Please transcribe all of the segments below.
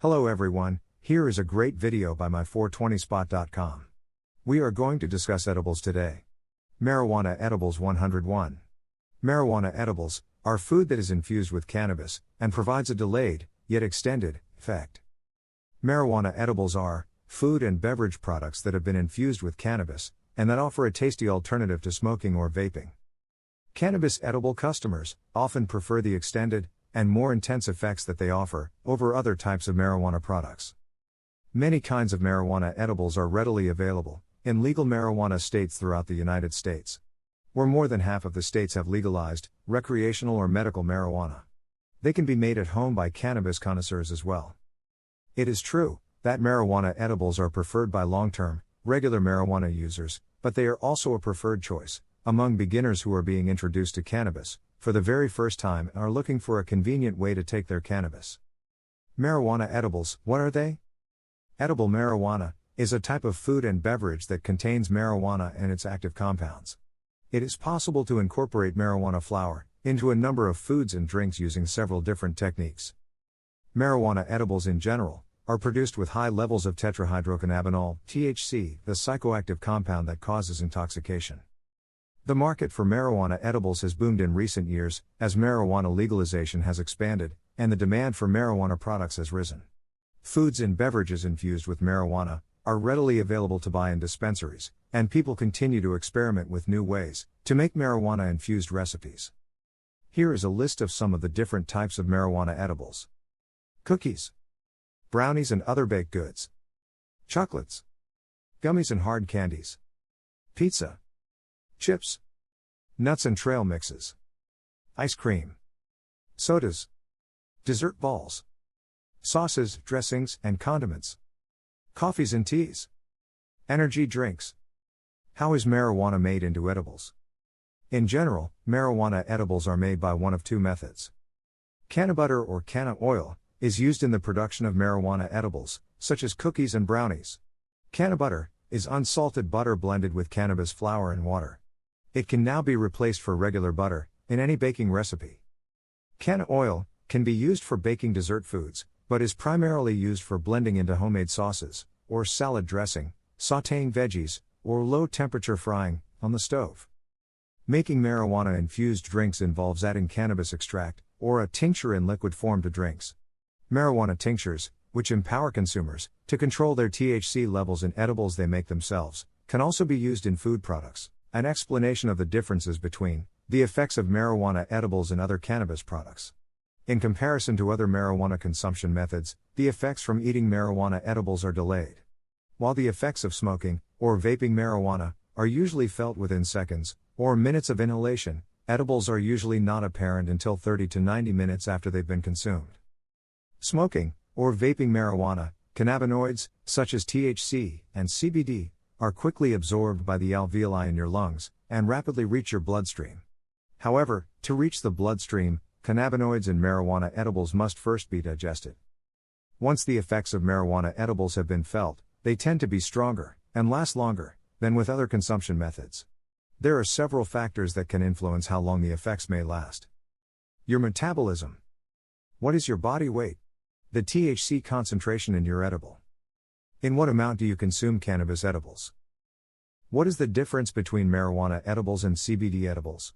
Hello everyone, here is a great video by MY420SPOT.com. We are going to discuss edibles today. Marijuana edibles 101. Marijuana edibles are food that is infused with cannabis and provides a delayed, yet extended, effect. Marijuana edibles are food and beverage products that have been infused with cannabis and that offer a tasty alternative to smoking or vaping. Cannabis edible customers often prefer the extended and more intense effects that they offer over other types of marijuana products. Many kinds of marijuana edibles are readily available in legal marijuana states throughout the United States, where more than half of the states have legalized, recreational or medical marijuana. They can be made at home by cannabis connoisseurs as well. It is true that marijuana edibles are preferred by long-term, regular marijuana users, but they are also a preferred choice among beginners who are being introduced to cannabis for the very first time and are looking for a convenient way to take their cannabis. Marijuana edibles, what are they? Edible marijuana is a type of food and beverage that contains marijuana and its active compounds. It is possible to incorporate marijuana flower into a number of foods and drinks using several different techniques. Marijuana edibles in general are produced with high levels of tetrahydrocannabinol, THC, the psychoactive compound that causes intoxication. The market for marijuana edibles has boomed in recent years as marijuana legalization has expanded and the demand for marijuana products has risen. Foods and beverages infused with marijuana are readily available to buy in dispensaries, and people continue to experiment with new ways to make marijuana infused recipes. Here is a list of some of the different types of marijuana edibles: cookies, brownies and other baked goods, chocolates, gummies and hard candies, pizza, chips, nuts and trail mixes, ice cream, sodas, dessert balls, sauces, dressings, and condiments, coffees and teas, energy drinks. How is marijuana made into edibles? In general, marijuana edibles are made by one of two methods. Canna butter or canna oil is used in the production of marijuana edibles, such as cookies and brownies. Canna butter is unsalted butter blended with cannabis flower and water. It can now be replaced for regular butter in any baking recipe. Canna oil can be used for baking dessert foods, but is primarily used for blending into homemade sauces, or salad dressing, sautéing veggies, or low-temperature frying on the stove. Making marijuana-infused drinks involves adding cannabis extract, or a tincture in liquid form to drinks. Marijuana tinctures, which empower consumers to control their THC levels in edibles they make themselves, can also be used in food products. An explanation of the differences between the effects of marijuana edibles and other cannabis products. In comparison to other marijuana consumption methods, the effects from eating marijuana edibles are delayed. While the effects of smoking or vaping marijuana are usually felt within seconds or minutes of inhalation, edibles are usually not apparent until 30 to 90 minutes after they've been consumed. Smoking or vaping marijuana, cannabinoids such as THC and CBD are quickly absorbed by the alveoli in your lungs and rapidly reach your bloodstream. However, to reach the bloodstream, cannabinoids in marijuana edibles must first be digested. Once the effects of marijuana edibles have been felt, they tend to be stronger and last longer than with other consumption methods. There are several factors that can influence how long the effects may last. Your metabolism. What is your body weight? The THC concentration in your edible. In what amount do you consume cannabis edibles? What is the difference between marijuana edibles and CBD edibles?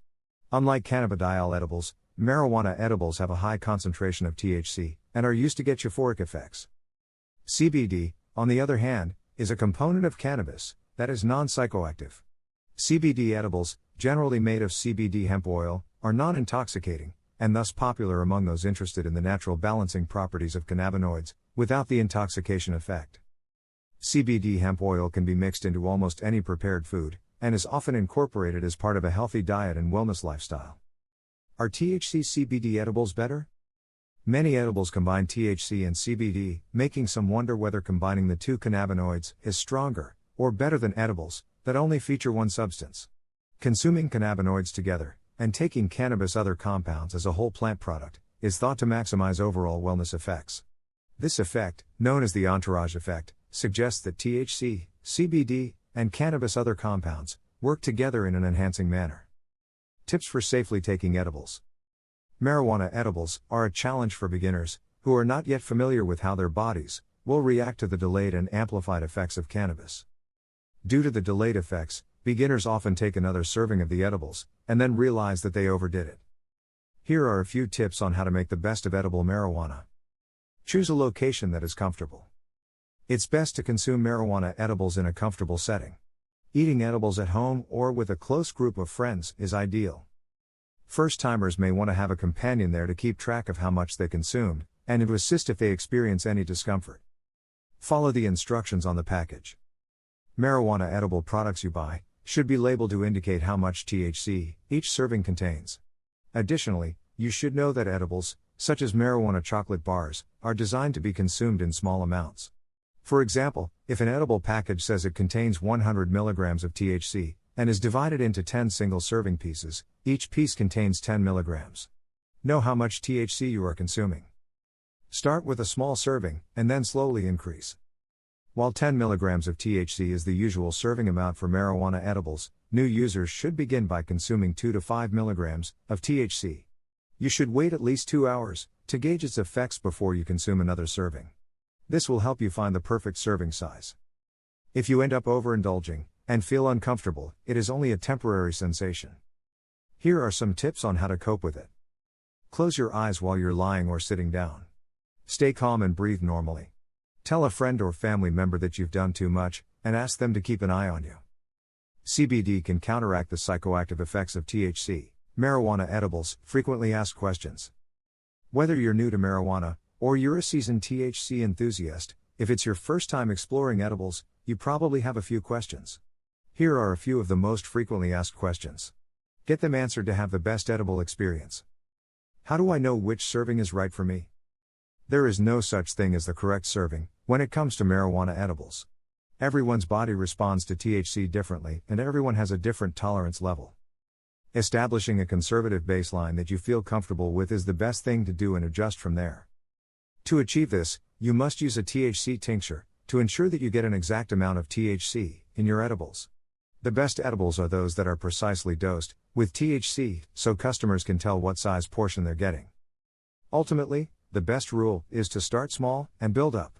Unlike cannabidiol edibles, marijuana edibles have a high concentration of THC and are used to get euphoric effects. CBD, on the other hand, is a component of cannabis that is non-psychoactive. CBD edibles, generally made of CBD hemp oil, are non-intoxicating and thus popular among those interested in the natural balancing properties of cannabinoids without the intoxication effect. CBD hemp oil can be mixed into almost any prepared food, and is often incorporated as part of a healthy diet and wellness lifestyle. Are THC CBD edibles better? Many edibles combine THC and CBD, making some wonder whether combining the two cannabinoids is stronger or better than edibles that only feature one substance. Consuming cannabinoids together, and taking cannabis other compounds as a whole plant product, is thought to maximize overall wellness effects. This effect, known as the entourage effect, suggests that THC, CBD, and cannabis other compounds work together in an enhancing manner. Tips for safely taking edibles. Marijuana edibles are a challenge for beginners, who are not yet familiar with how their bodies will react to the delayed and amplified effects of cannabis. Due to the delayed effects, beginners often take another serving of the edibles, and then realize that they overdid it. Here are a few tips on how to make the best of edible marijuana. Choose a location that is comfortable. It's best to consume marijuana edibles in a comfortable setting. Eating edibles at home or with a close group of friends is ideal. First-timers may want to have a companion there to keep track of how much they consumed, and to assist if they experience any discomfort. Follow the instructions on the package. Marijuana edible products you buy should be labeled to indicate how much THC each serving contains. Additionally, you should know that edibles, such as marijuana chocolate bars, are designed to be consumed in small amounts. For example, if an edible package says it contains 100 mg of THC, and is divided into 10 single serving pieces, each piece contains 10 mg. Know how much THC you are consuming. Start with a small serving, and then slowly increase. While 10 mg of THC is the usual serving amount for marijuana edibles, new users should begin by consuming 2 to 5 mg of THC. You should wait at least 2 hours to gauge its effects before you consume another serving. This will help you find the perfect serving size. If you end up overindulging and feel uncomfortable, it is only a temporary sensation. Here are some tips on how to cope with it. Close your eyes while you're lying or sitting down. Stay calm and breathe normally. Tell a friend or family member that you've done too much, and ask them to keep an eye on you. CBD can counteract the psychoactive effects of THC. Marijuana edibles, frequently asked questions. Whether you're new to marijuana, or you're a seasoned THC enthusiast, if it's your first time exploring edibles, you probably have a few questions. Here are a few of the most frequently asked questions. Get them answered to have the best edible experience. How do I know which serving is right for me? There is no such thing as the correct serving when it comes to marijuana edibles. Everyone's body responds to THC differently, and everyone has a different tolerance level. Establishing a conservative baseline that you feel comfortable with is the best thing to do and adjust from there. To achieve this, you must use a THC tincture to ensure that you get an exact amount of THC in your edibles. The best edibles are those that are precisely dosed with THC, so customers can tell what size portion they're getting. Ultimately, the best rule is to start small and build up.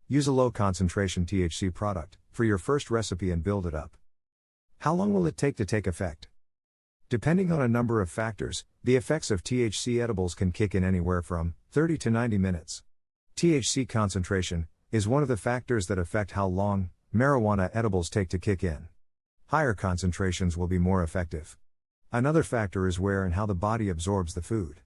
Use a low concentration THC product for your first recipe and build it up. How long will it take to take effect? Depending on a number of factors, the effects of THC edibles can kick in anywhere from 30 to 90 minutes. THC concentration is one of the factors that affect how long marijuana edibles take to kick in. Higher concentrations will be more effective. Another factor is where and how the body absorbs the food.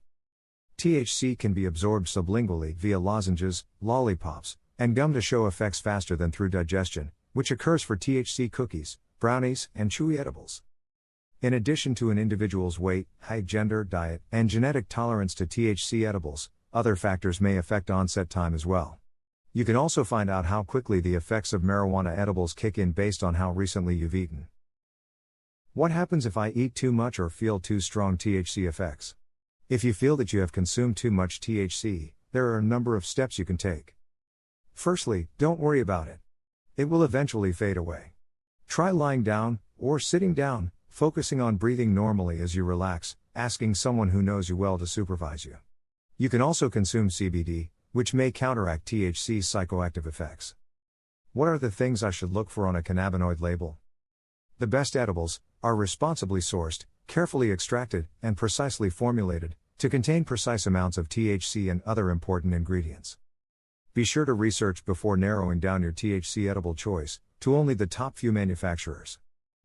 THC can be absorbed sublingually via lozenges, lollipops, and gum to show effects faster than through digestion, which occurs for THC cookies, brownies, and chewy edibles. In addition to an individual's weight, height, gender, diet, and genetic tolerance to THC edibles, other factors may affect onset time as well. You can also find out how quickly the effects of marijuana edibles kick in based on how recently you've eaten. What happens if I eat too much or feel too strong THC effects? If you feel that you have consumed too much THC, there are a number of steps you can take. Firstly, don't worry about it. It will eventually fade away. Try lying down, or sitting down, focusing on breathing normally as you relax, asking someone who knows you well to supervise you. You can also consume CBD, which may counteract THC's psychoactive effects. What are the things I should look for on a cannabinoid label? The best edibles are responsibly sourced, carefully extracted, and precisely formulated to contain precise amounts of THC and other important ingredients. Be sure to research before narrowing down your THC edible choice to only the top few manufacturers.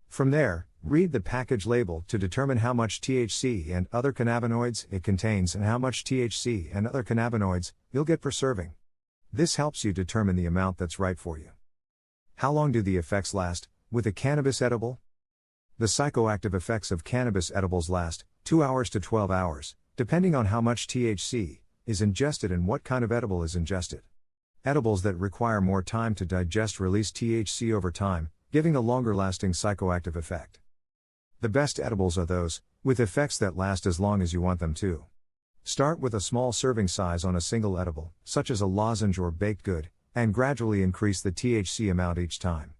From there, read the package label to determine how much THC and other cannabinoids it contains and how much THC and other cannabinoids you'll get per serving. This helps you determine the amount that's right for you. How long do the effects last with a cannabis edible? The psychoactive effects of cannabis edibles last 2 hours to 12 hours, depending on how much THC is ingested and what kind of edible is ingested. Edibles that require more time to digest release THC over time, giving a longer-lasting psychoactive effect. The best edibles are those with effects that last as long as you want them to. Start with a small serving size on a single edible, such as a lozenge or baked good, and gradually increase the THC amount each time.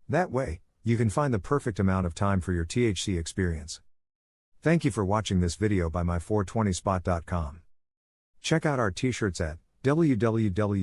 That way, you can find the perfect amount of time for your THC experience. Thank you for watching this video by MY420SPOT.com. Check out our t-shirts at www